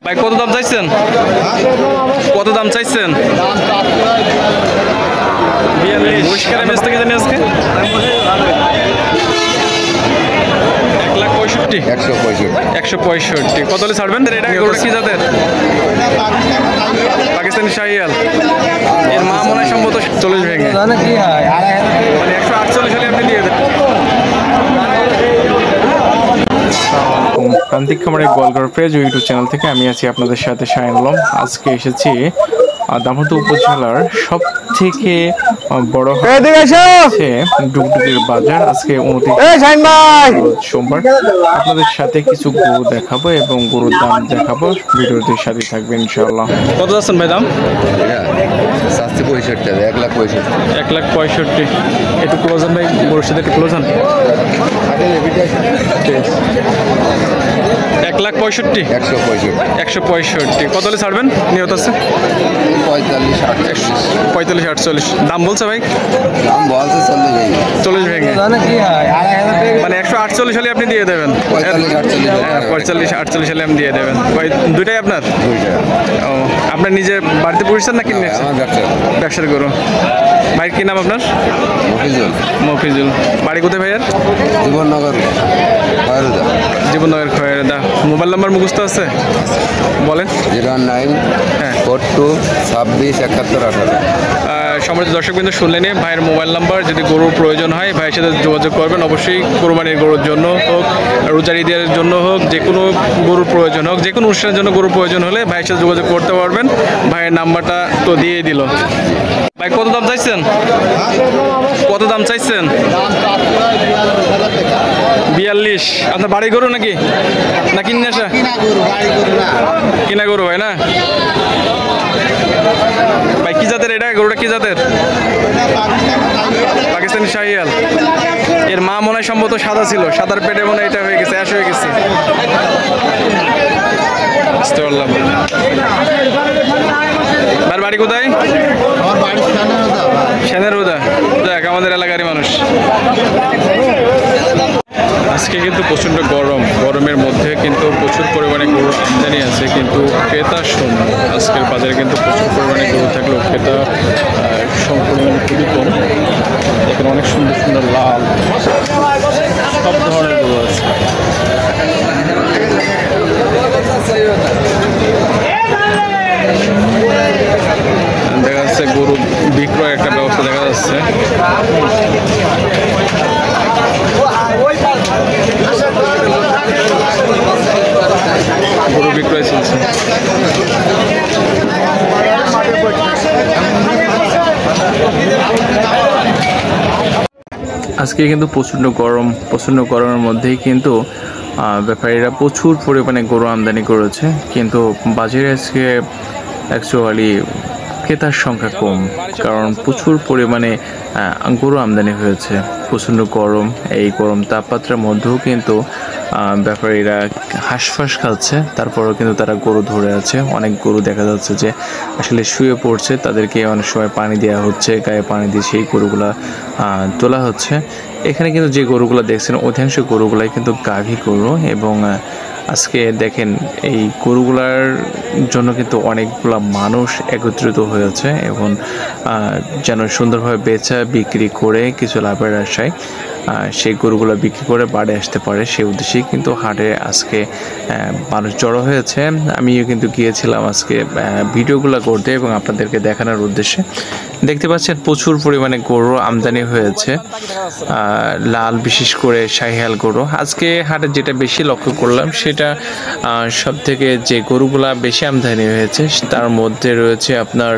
ভাই কত দাম চাইছেন? কত দাম চাইছেন? 42। পরিষ্কার মেস থেকে জানি আজকে 1,65,000। 165। কত হলে ছাড়বেন? এটা গরুটা কি জাতের? পাকিস্তানি শাহিয়াল। এর মা মনে হয় সম্ভবত 40 ভেঙে, মানে 148 হলে আপনি দিয়ে দেন। প্রান্তিক খামারের গোয়ালঘর ফ্রেজ ইউটিউব চ্যানেল থেকে আমি আছি আপনাদের সাথে শাহিন আলম। আজকে এসেছি দামোদর উপজেলার সব থেকে বড় ডুগডুগির বাজার। আজকে 29 সোমবার আপনাদের সাথে কিছু গরু দেখাবো এবং গরুর দাম দেখাবো। ভিডিওটির সাথে থাকবে ইনশাআল্লাহ। কত যাচ্ছেন ভাই দাম? 65,000, 1,65,000। 1,65,000। একটু ক্লোজ হন ভাই, গরুর সাথে একটু ক্লোজ হন। 1,65,000। 165। কত হলে ছাড়বেন? নিয়ত আছে 45-48। দাম বলছে ভাই? দাম বলছে 40 ভেঙে, মানে 148 হলে আপনি দিয়ে দেবেন। 45-48 হলে আপনি দিয়ে দেবেন। দুইটাই আপনার? ও, আপনার নিজে বাড়িতে পুষছেন না কিনে? ব্যবসার গরু। ভাইয়ের কি নাম আপনার? মফিজুল। বাড়ি কোথায় ভাইয়ের? জীবননগর খয়েরদা। মোবাইল নাম্বার মুখস্থ আছে? বলেন। 0942267118। সম্মানিত দর্শকবৃন্দ, শুনলেন ভাইয়ের মোবাইল নাম্বার। যদি গরুর প্রয়োজন হয় ভাইয়ের সাথে যোগাযোগ করবেন। অবশ্যই কোরবানির গরুর জন্য হোক, রোজার ঈদের জন্য হোক, যে কোনো গরুর প্রয়োজন হোক, যে কোনো অনুষ্ঠানের জন্য গরুর প্রয়োজন হলে ভাইয়ের সাথে যোগাযোগ করতে পারবেন। ভাইয়ের নাম্বারটা তো দিয়ে দিল। ভাই কত দাম চাইছেন? কত দাম চাইছেন? 42। আপনার বাড়ি গরু নাকি না কিনে আসা? কিনা গরু ভাই না? ভাই কি জাতের এটা? গরুটা কি জাতের? পাকিস্তানি শাহিয়াল। এর মা মনে হয় সম্ভবত সাদা ছিল, সাদার পেটে মনে হয় এটা হয়ে গেছে, অ্যাশ হয়ে গেছে। বুঝতে পারলাম। ভাইয়ের বাড়ি কোথায়? সেনেরুদা। দেখ আমাদের এলাকারই মানুষ। আজকে কিন্তু প্রচণ্ড গরম, গরমের মধ্যে কিন্তু প্রচুর পরিমাণে গরুর আমদানি আছে, কিন্তু ক্রেতা শূন্য। আজকের বাজারে কিন্তু প্রচুর পরিমাণে গরু থাকলেও ক্রেতা পরিমাণে খুবই কম। এখানে অনেক সুন্দর সুন্দর লাল সব ধরনের গরু আছে। দেখা যাচ্ছে গরু বিক্রয় একটা ব্যবস্থা দেখা যাচ্ছে। গরু বিক্রয় চলছে। আজকে কিন্তু প্রচণ্ড গরমের মধ্যেই কিন্তু ব্যাপারীরা প্রচুর পরিমাণে গরু আমদানি করেছে, কিন্তু বাজারে আজকে অ্যাকচুয়ালি ক্রেতার সংখ্যা কম, কারণ প্রচুর পরিমাণে গরু আমদানি হয়েছে। প্রচণ্ড গরম, এই গরম তাপমাত্রার মধ্যেও কিন্তু ব্যাপারীরা হাঁসফাঁস খাচ্ছে, তারপরেও কিন্তু তারা গরু ধরে আছে। অনেক গরু দেখা যাচ্ছে যে আসলে শুয়ে পড়ছে, তাদেরকে অনেক সময় পানি দেওয়া হচ্ছে, গায়ে পানি দিয়ে সেই গরুগুলা তোলা হচ্ছে। এখানে কিন্তু যে গরুগুলো দেখছেন অধিকাংশ গরুগুলাই কিন্তু গাভী গরু, এবং আজকে দেখেন এই গরুগুলার জন্য কিন্তু অনেকগুলা মানুষ একত্রিত হয়েছে, এবং যেন সুন্দরভাবে বেচা বিক্রি করে কিছু লাভের আশায় সেই গরুগুলো বিক্রি করে বাড়ি আসতে পারে, সেই উদ্দেশ্যেই কিন্তু হাটে আজকে মানুষ জড়ো হয়েছে। আমিও কিন্তু গিয়েছিলাম আজকে ভিডিওগুলো করতে এবং আপনাদেরকে দেখানোর উদ্দেশ্যে। দেখতে পাচ্ছেন প্রচুর পরিমাণে গরু আমদানি হয়েছে, লাল বিশেষ করে শাহিয়াল গরু। আজকে হাটে যেটা বেশি লক্ষ্য করলাম সেটা সব থেকে যে গরুগুলা বেশি আমদানি হয়েছে তার মধ্যে রয়েছে আপনার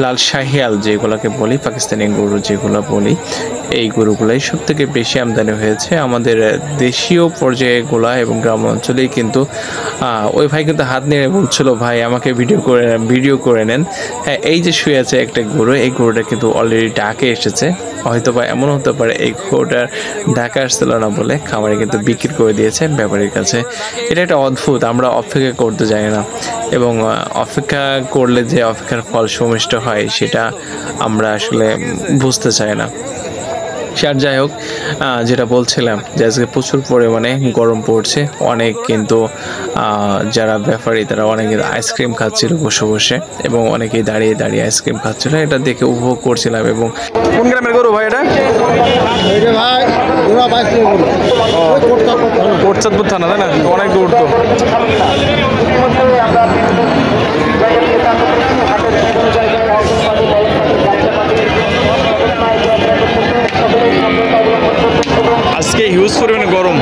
লাল শাহিয়াল, যেগুলোকে বলি পাকিস্তানি গরু যেগুলো বলি, এই গরুগুলাই সব থেকে বেশি আমদানি হয়েছে। আমাদের দেশীয় পর্যায়েগুলা এবং গ্রাম অঞ্চলেই কিন্তু ওই ভাই কিন্তু হাত নিয়ে বলছিল ভাই আমাকে ভিডিও করে নেন। হ্যাঁ, এই যে শুয়ে আছে একটা গরু, এই গরুটা কিন্তু অলরেডি ডাকে এসেছে। হয়তো বা এমন হতে পারে এই গরুটার ঢাকা আসছিল না বলে খামারে কিন্তু বিক্রি করে দিয়েছে ব্যাপারীর কাছে। এটা একটা অদ্ভুত, আমরা অপেক্ষা করতে যাই না, এবং অপেক্ষা করলে যে অপেক্ষার ফল সুমিষ্ট হয় সেটা আমরা আসলে বুঝতে চাই না। আর যাই হোক, যেটা বলছিলাম যে আজকে প্রচুর পরিমাণে গরম পড়ছে, অনেক কিন্তু যারা ব্যাপারী তারা অনেকে আইসক্রিম খাচ্ছিল বসে বসে, এবং অনেকেই দাঁড়িয়ে দাঁড়িয়ে আইসক্রিম খাচ্ছিল, এটা দেখে উপভোগ করছিলাম। এবং কোন গ্রামের গরু ভাই এটা? কোটচাঁদপুর থানা, তাই না? অনেক দূর তো। আজকে হিউজ পরিমাণে গরম।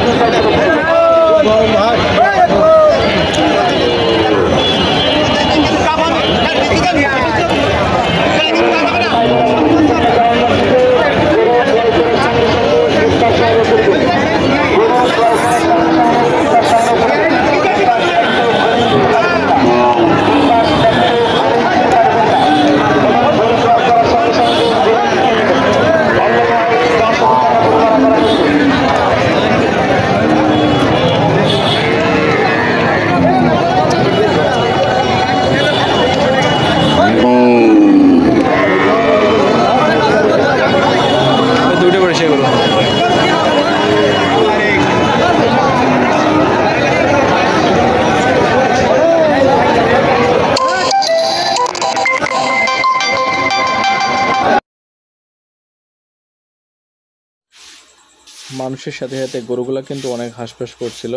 মানুষের সাথে সাথে গরুগুলা কিন্তু অনেক হাঁসফাঁস করছিল।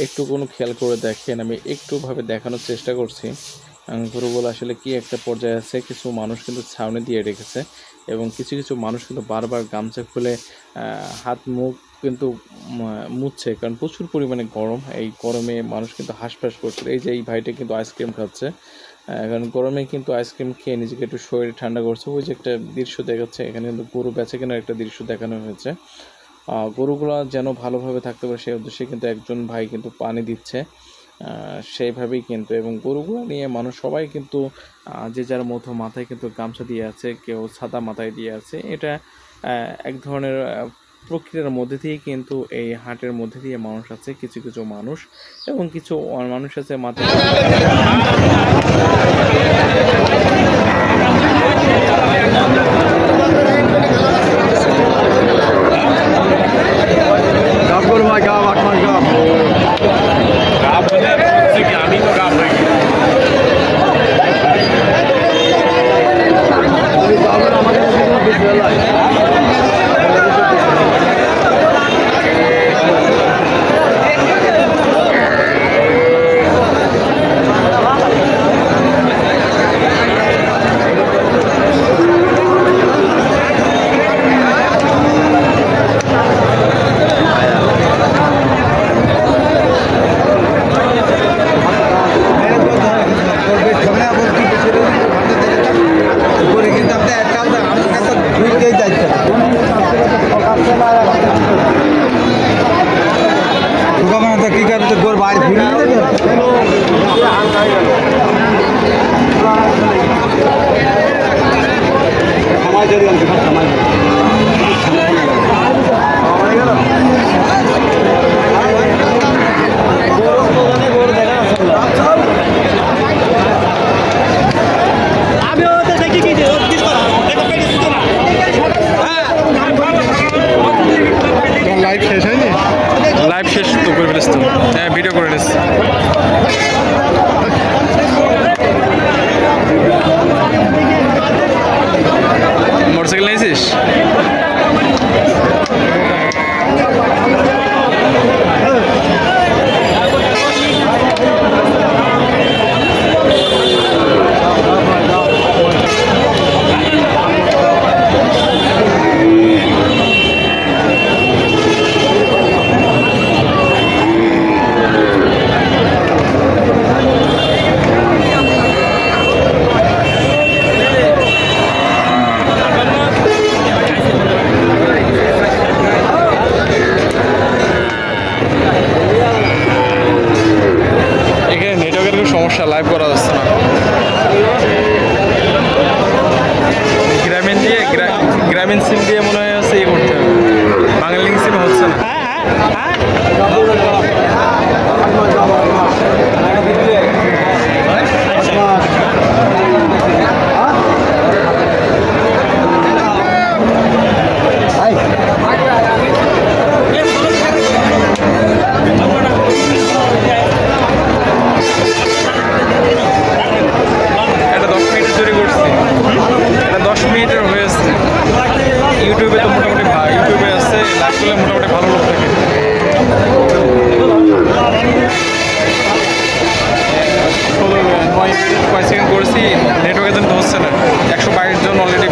একটু কোনো খেয়াল করে দেখেন, আমি একটুভাবে দেখানোর চেষ্টা করছি গরুগুলো আসলে কি একটা পর্যায়ে আছে। কিছু মানুষ কিন্তু ছাউনি দিয়ে রেখেছে, এবং কিছু কিছু মানুষ কিন্তু বারবার গামছা খুলে হাত মুখ কিন্তু মুছছে, কারণ প্রচুর পরিমাণে গরম। এই গরমে মানুষ কিন্তু হাঁসফাঁস করছিল। এই যে এই ভাইটা কিন্তু আইসক্রিম খাচ্ছে, কারণ গরমে কিন্তু আইসক্রিম খেয়ে নিজেকে একটু শরীর ঠান্ডা করছে। ওই যে একটা দৃশ্য দেখাচ্ছে, এখানে কিন্তু গরু বেচা কেনার একটা দৃশ্য দেখানো হয়েছে। গরুগুলো যেন ভালোভাবে থাকতে পারে সেই উদ্দেশ্যে কিন্তু একজন ভাই কিন্তু পানি দিচ্ছে সেইভাবেই কিন্তু। এবং গরুগুলো নিয়ে মানুষ সবাই কিন্তু যে যার মতো মাথায় কিন্তু গামছা দিয়ে আছে, কেউ ছাতা মাথায় দিয়ে আছে। এটা এক ধরনের প্রক্রিয়ার মধ্যে দিয়ে কিন্তু এই হাটের মধ্যে দিয়ে মানুষ আছে, কিছু কিছু মানুষ, এবং কিছু মানুষ আছে মাথায় লাইভ শেষ তো করে ফেলিস তো। হ্যাঁ, ভিডিও করে নিস। মোটরসাইকেল নিয়েছিস? সমস্যা, লাইভ করা যাচ্ছে না। গ্রামীণ সিম দিয়ে মনে হয় আছে ইয়ে করতে হবে, বাঙালি সিম হচ্ছে না। করলে মোটামুটি ভালো লোক থাকে। ষোলো 9 মিনিট 5 সেকেন্ড করেছি, নেটওয়ার্কের জন্য হচ্ছে না। 122 জন অলরেডি